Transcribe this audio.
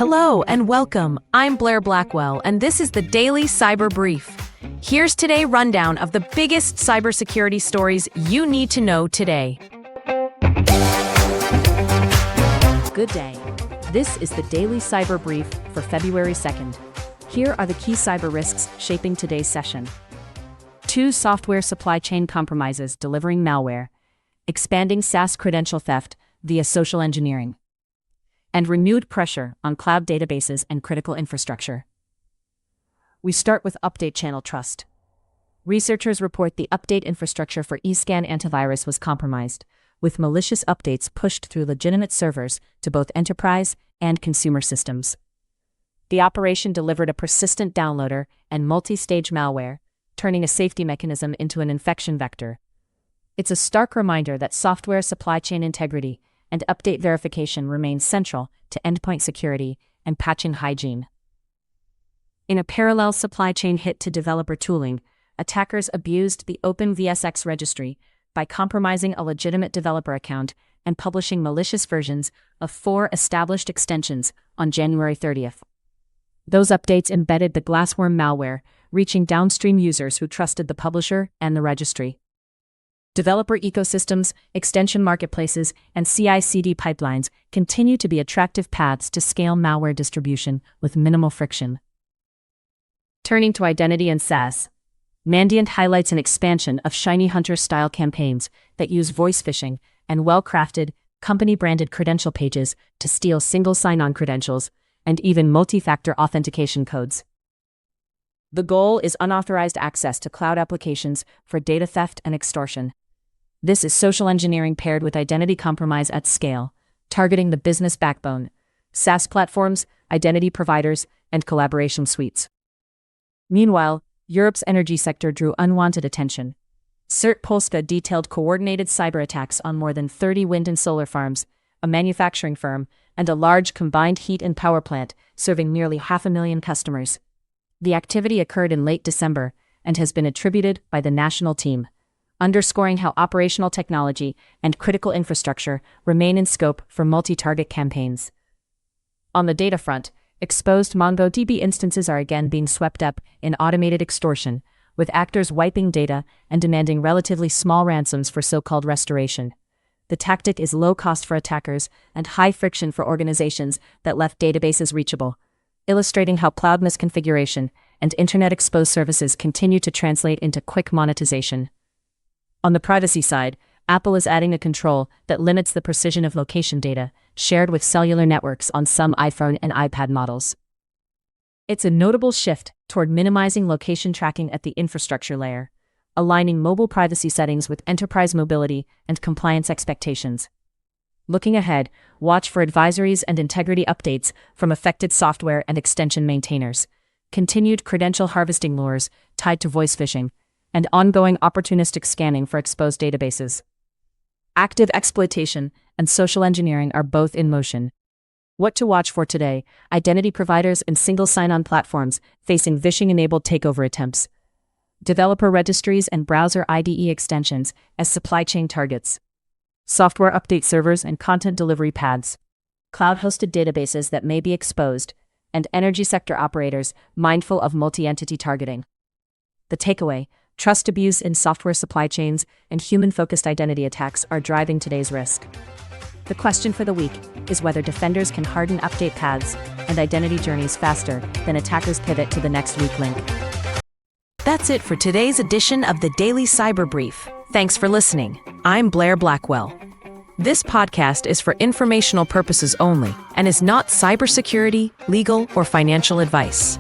Hello and welcome. I'm Blair Blackwell, and this is the Daily Cyber Brief. Here's today's rundown of the biggest cybersecurity stories you need to know today. Good day. This is the Daily Cyber Brief for February 2nd. Here are the key cyber risks shaping today's session. 2 software supply chain compromises delivering malware, expanding SaaS credential theft via social engineering, and renewed pressure on cloud databases and critical infrastructure. We start with Update Channel Trust. Researchers report the update infrastructure for eScan antivirus was compromised, with malicious updates pushed through legitimate servers to both enterprise and consumer systems. The operation delivered a persistent downloader and multi-stage malware, turning a safety mechanism into an infection vector. It's a stark reminder that software supply chain integrity and update verification remain central to endpoint security and patching hygiene. In a parallel supply chain hit to developer tooling, attackers abused the OpenVSX registry by compromising a legitimate developer account and publishing malicious versions of 4 established extensions on January 30th. Those updates embedded the glassworm malware, reaching downstream users who trusted the publisher and the registry. Developer ecosystems, extension marketplaces, and CI/CD pipelines continue to be attractive paths to scale malware distribution with minimal friction. Turning to identity and SaaS, Mandiant highlights an expansion of shiny hunter-style campaigns that use voice phishing and well-crafted, company-branded credential pages to steal single sign-on credentials and even multi-factor authentication codes. The goal is unauthorized access to cloud applications for data theft and extortion. This is social engineering paired with identity compromise at scale, targeting the business backbone, SaaS platforms, identity providers, and collaboration suites. Meanwhile, Europe's energy sector drew unwanted attention. CERT Polska detailed coordinated cyber attacks on more than 30 wind and solar farms, a manufacturing firm, and a large combined heat and power plant serving nearly 500,000 customers. The activity occurred in late December and has been attributed by the national team, underscoring how operational technology and critical infrastructure remain in scope for multi-target campaigns. On the data front, exposed MongoDB instances are again being swept up in automated extortion, with actors wiping data and demanding relatively small ransoms for so-called restoration. The tactic is low cost for attackers and high friction for organizations that left databases reachable, illustrating how cloud misconfiguration and internet-exposed services continue to translate into quick monetization. On the privacy side, Apple is adding a control that limits the precision of location data shared with cellular networks on some iPhone and iPad models. It's a notable shift toward minimizing location tracking at the infrastructure layer, aligning mobile privacy settings with enterprise mobility and compliance expectations. Looking ahead, watch for advisories and integrity updates from affected software and extension maintainers, continued credential harvesting lures tied to voice phishing, and ongoing opportunistic scanning for exposed databases. Active exploitation and social engineering are both in motion. What to watch for today: identity providers and single sign-on platforms facing phishing-enabled takeover attempts, developer registries and browser IDE extensions as supply chain targets, software update servers and content delivery paths, cloud-hosted databases that may be exposed, and energy sector operators mindful of multi-entity targeting. The takeaway: trust abuse in software supply chains and human-focused identity attacks are driving today's risk. The question for the week is whether defenders can harden update paths and identity journeys faster than attackers pivot to the next weak link. That's it for today's edition of the Daily Cyber Brief. Thanks for listening. I'm Blair Blackwell. This podcast is for informational purposes only and is not cybersecurity, legal, or financial advice.